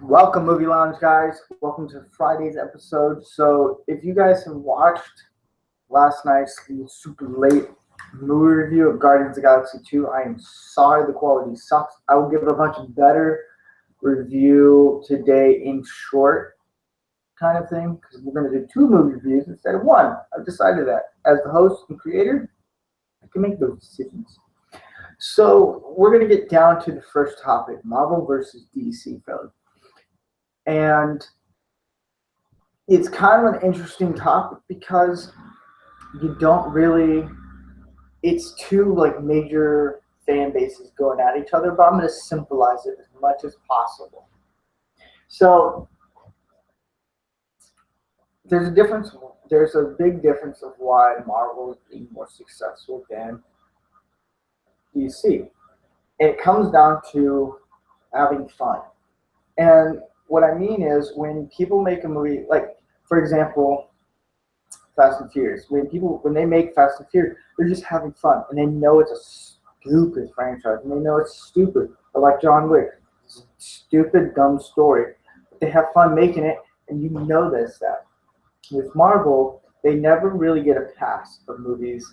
Welcome, Movie Lounge guys. Welcome to Friday's episode. So, if you guys have watched last night's super late movie review of Guardians of the Galaxy 2, I am sorry the quality sucks. I will give a much better review today in short kind of thing because we're going to do two movie reviews instead of one. I've decided that. As the host and creator, I can make those decisions. So, we're going to get down to the first topic Marvel versus DC, fellas. And it's kind of an interesting topic because you don't really, it's two like major fan bases going at each other, but I'm going to symbolize it as much as possible. So there's a big difference of why Marvel is being more successful than DC. And it comes down to having fun. And what I mean is when people make a movie, like for example, Fast and Furious. When they make Fast and Furious, they're just having fun, and they know it's a stupid franchise, and they know it's stupid. But like John Wick, it's a stupid, dumb story. But they have fun making it, and you know this that. With Marvel, they never really get a pass of movies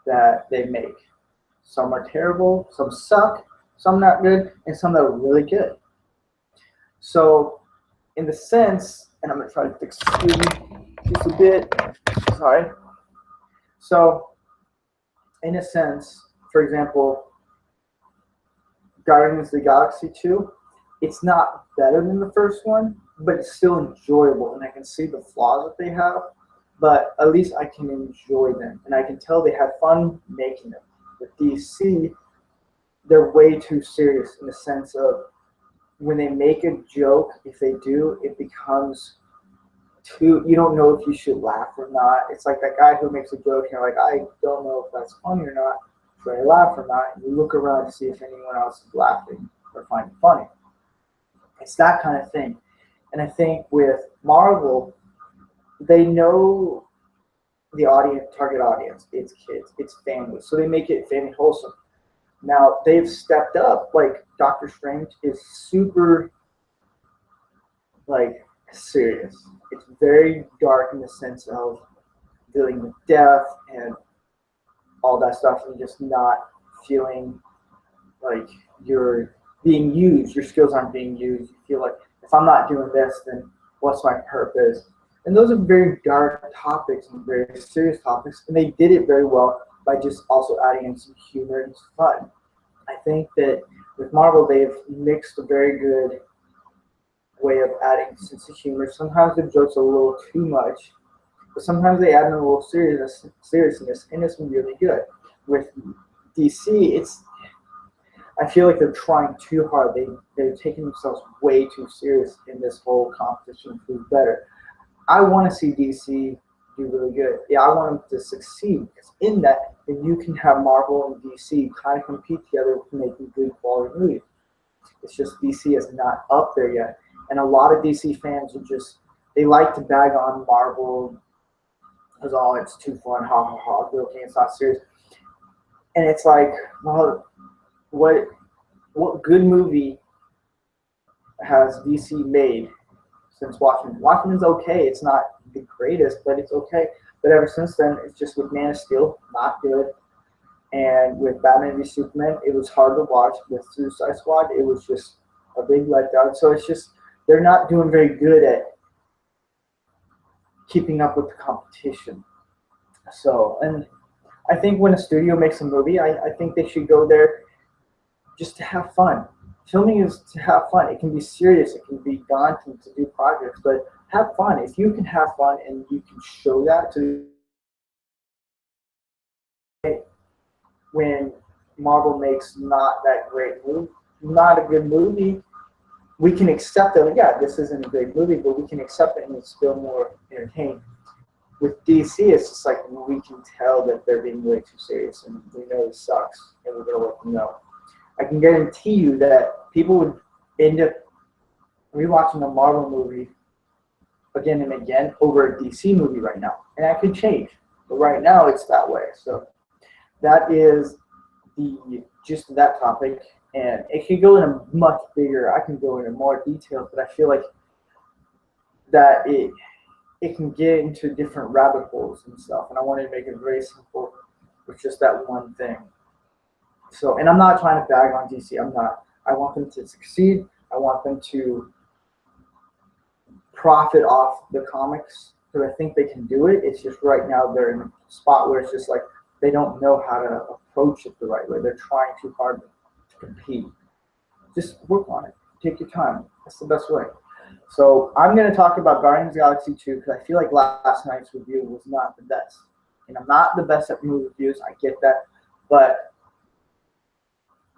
that they make. Some are terrible, some suck, some not good, and some that are really good. So, in the sense, and I'm going to try to fix this just a bit. Sorry. So, in a sense, for example, Guardians of the Galaxy 2, it's not better than the first one, but it's still enjoyable, and I can see the flaws that they have, but at least I can enjoy them, and I can tell they had fun making them. With DC, they're way too serious in the sense of when they make a joke, if they do, it becomes too, you don't know if you should laugh or not. It's like that guy who makes a joke, and you're like, I don't know if that's funny or not. Should I laugh or not? And you look around to see if anyone else is laughing or finding it funny. It's that kind of thing. And I think with Marvel, they know the target audience. It's kids, it's families. So they make it family wholesome. Now, they've stepped up, like Doctor Strange is super, like, serious. It's very dark in the sense of dealing with death and all that stuff and just not feeling like you're being used. Your skills aren't being used. You feel like if I'm not doing this, then what's my purpose? And those are very dark topics and very serious topics, and they did it very well by just also adding in some humor and some fun. I think that with Marvel, they've mixed a very good way of adding sense of humor. Sometimes the jokes are a little too much, but sometimes they add in a little seriousness, and it's really good. With DC, I feel like they're trying too hard. They're taking themselves way too serious in this whole competition of who's better. I want to see DC do really good. Yeah, I want them to succeed because in that, then you can have Marvel and DC kind of compete together with making good quality movies. It's just DC is not up there yet. And a lot of DC fans they like to bag on Marvel as it's too fun, ha ha ha, okay, it's not serious. And it's like, well, what good movie has DC made since Watchmen? Watchmen's okay, it's not the greatest, but it's okay. But ever since then, it's just with Man of Steel, not good. And with Batman v Superman, it was hard to watch. With Suicide Squad, it was just a big letdown. So it's just they're not doing very good at keeping up with the competition. So, and I think when a studio makes a movie, I think they should go there just to have fun. Filming is to have fun. It can be serious, it can be daunting to do projects, but have fun. If you can have fun and you can show that to when Marvel makes not that great movie, not a good movie, we can accept that. Yeah, this isn't a great movie, but we can accept it and it's still more entertaining. With DC, it's just like we can tell that they're being way too serious, and we know it sucks, and we're gonna let them know. I can guarantee you that people would end up rewatching a Marvel movie again and again over a DC movie right now, and that could change. But right now, it's that way. So that is the gist of that topic. and it can go in a much bigger. I can go into more details, but I feel like that it can get into different rabbit holes and stuff. And I wanted to make it very simple with just that one thing. So, and I'm not trying to bag on DC. I'm not. I want them to succeed. I want them to profit off the comics because I think they can do it. It's just right now they're in a spot where it's just like they don't know how to approach it the right way. They're trying too hard to compete. Just work on it. Take your time. That's the best way. So I'm going to talk about Guardians of the Galaxy 2 because I feel like last night's review was not the best. And I'm not the best at movie reviews. I get that. But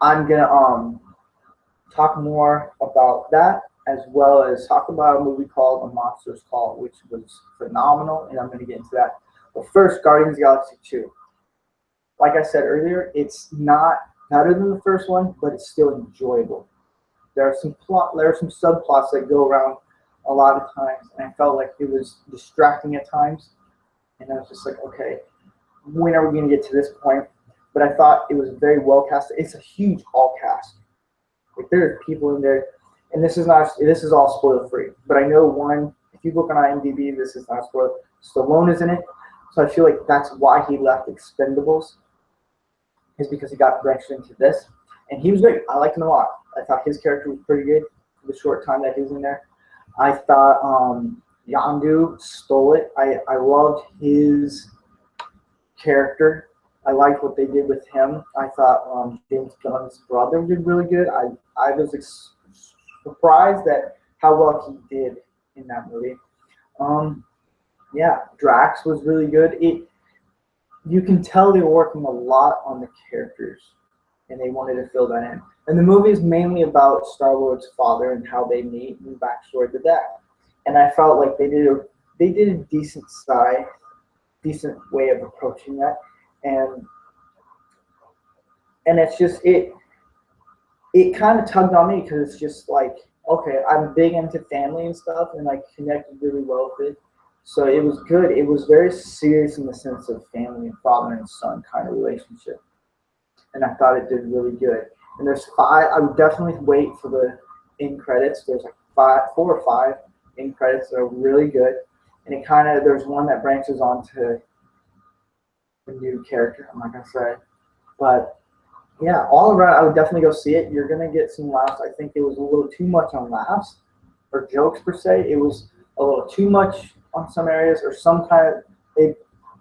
I'm going to talk more about that as well as talk about a movie called A Monster's Call, which was phenomenal. And I'm going to get into that. But first, Guardians of the Galaxy 2. Like I said earlier, it's not better than the first one, but it's still enjoyable. There are some subplots that go around a lot of times, and I felt like it was distracting at times. And I was just like, okay, when are we going to get to this point? But I thought it was very well cast. It's a huge all cast. Like there are people in there, and this is all spoiler free. But I know one, if you look on IMDb, this is not spoiler. Stallone is in it, so I feel like that's why he left Expendables, is because he got branched into this, and he was great. I liked him a lot. I thought his character was pretty good for the short time that he was in there. I thought Yondu stole it. I loved his character. I liked what they did with him. I thought James Gunn's brother did really good. I was surprised at how well he did in that movie. Yeah, Drax was really good. You can tell they were working a lot on the characters, and they wanted to fill that in. And the movie is mainly about Star-Lord's father and how they meet and backstory to that. And I felt like they did a decent way of approaching that. And it's just it kind of tugged on me because it's just like, okay, I'm big into family and stuff, and I connected really well with it. So it was good. It was very serious in the sense of family and father and son kind of relationship. And I thought it did really good. And there's 5. I would definitely wait for the end credits. There's like 4 or 5 end credits that are really good. And there's one that branches onto a new character. I'm not gonna say, but yeah, all around, I would definitely go see it. You're gonna get some laughs. I think it was a little too much on laughs or jokes per se. It was a little too much on some areas, or some kind of.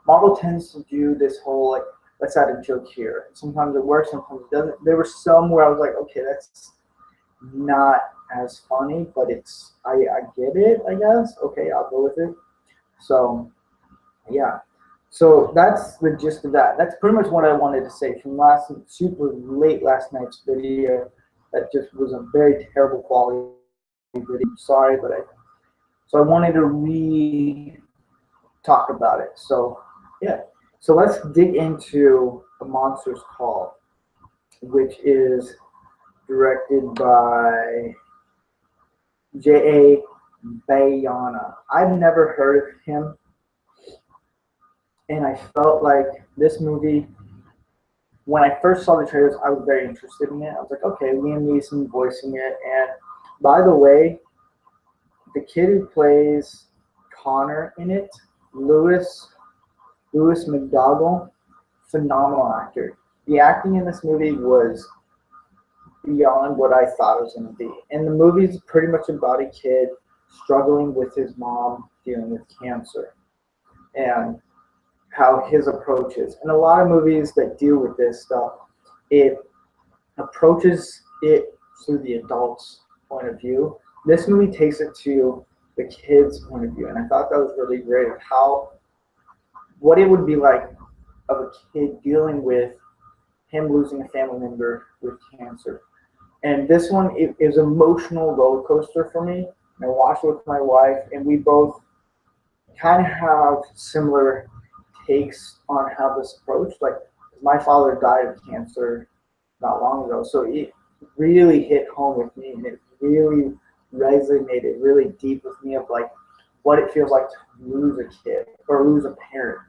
Marvel tends to do this whole like, let's add a joke here. Sometimes it works, sometimes it doesn't. There were some where I was like, okay, that's not as funny, but I get it, I guess. Okay, I'll go with it. So, yeah. So that's the gist of that. That's pretty much what I wanted to say from super late last night's video. That just was a very terrible quality video. Sorry, but I wanted to talk about it. So, yeah. So let's dig into A Monster's Call, which is directed by J.A. Bayona. I've never heard of him, and I felt like this movie, when I first saw the trailers, I was very interested in it. I was like, okay, Liam Neeson voicing it. And by the way, the kid who plays Connor in it, Lewis McDougall, phenomenal actor. The acting in this movie was beyond what I thought it was going to be. And the movie is pretty much about a kid struggling with his mom dealing with cancer and how his approach is. And a lot of movies that deal with this stuff, it approaches it through the adult's point of view. This movie takes it to the kid's point of view. And I thought that was really great, what it would be like of a kid dealing with him losing a family member with cancer. And this one, it was an emotional roller coaster for me. And I watched it with my wife, and we both kind of have similar takes on how this approached. Like, my father died of cancer not long ago, so it really hit home with me, and it really resonated really deep with me of like what it feels like to lose a kid or lose a parent.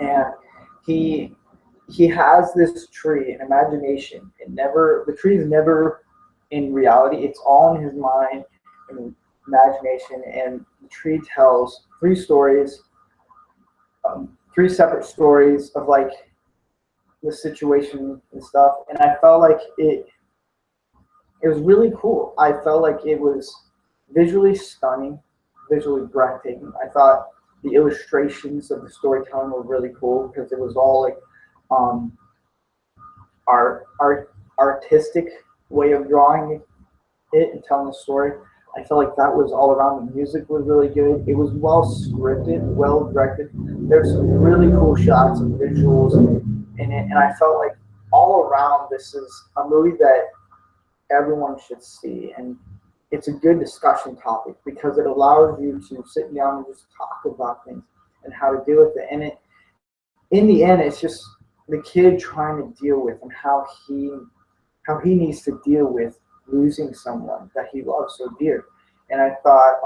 And he he has this tree, an imagination. The tree is never in reality. It's all in his mind and imagination. And the tree tells three stories, three separate stories of like the situation and stuff. And I felt like it was really cool. I felt like it was visually stunning, visually breathtaking. I thought the illustrations of the storytelling were really cool because it was all like um, artistic way of drawing it and telling the story. I felt like that was all around. The music was really good. It was well scripted, well directed. There's some really cool shots and visuals in it, and I felt like all around this is a movie that everyone should see, and it's a good discussion topic because it allows you to sit down and just talk about things and how to deal with it. And in the end, it's just the kid trying to deal with and how he needs to deal with losing someone that he loves so dear. And I thought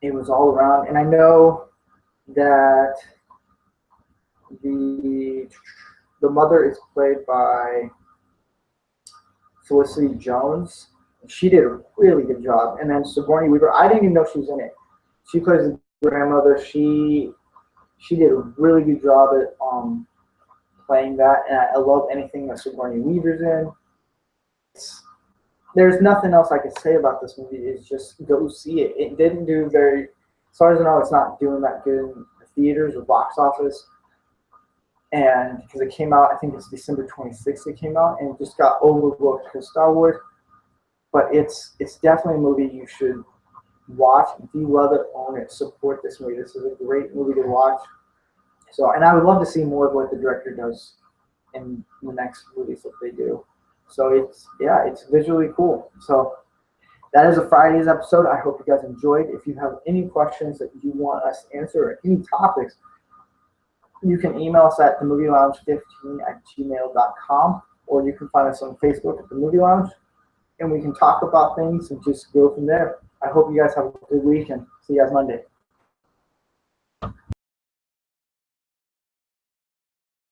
it was all around. And I know that the mother is played by Felicity Jones. She did a really good job. And then Sigourney Weaver, I didn't even know she was in it. She plays the grandmother. She did a really good job at playing that, and I love anything that Sigourney Weaver's in. There's nothing else I can say about this movie. It's just go see it. It didn't do very, as far as I know, it's not doing that good in the theaters or box office. And because it came out, I think it's December 26th it came out, and it just got overlooked because Star Wars. But it's definitely a movie you should watch. If you love it, own it, support this movie. This is a great movie to watch. So, and I would love to see more of what the director does in the next movies that they do. So it's visually cool. So that is a Friday's episode. I hope you guys enjoyed. If you have any questions that you want us to answer or any topics, you can email us at themovielounge15@gmail.com, or you can find us on Facebook at The Movie Lounge, and we can talk about things and just go from there. I hope you guys have a good week and see you guys Monday.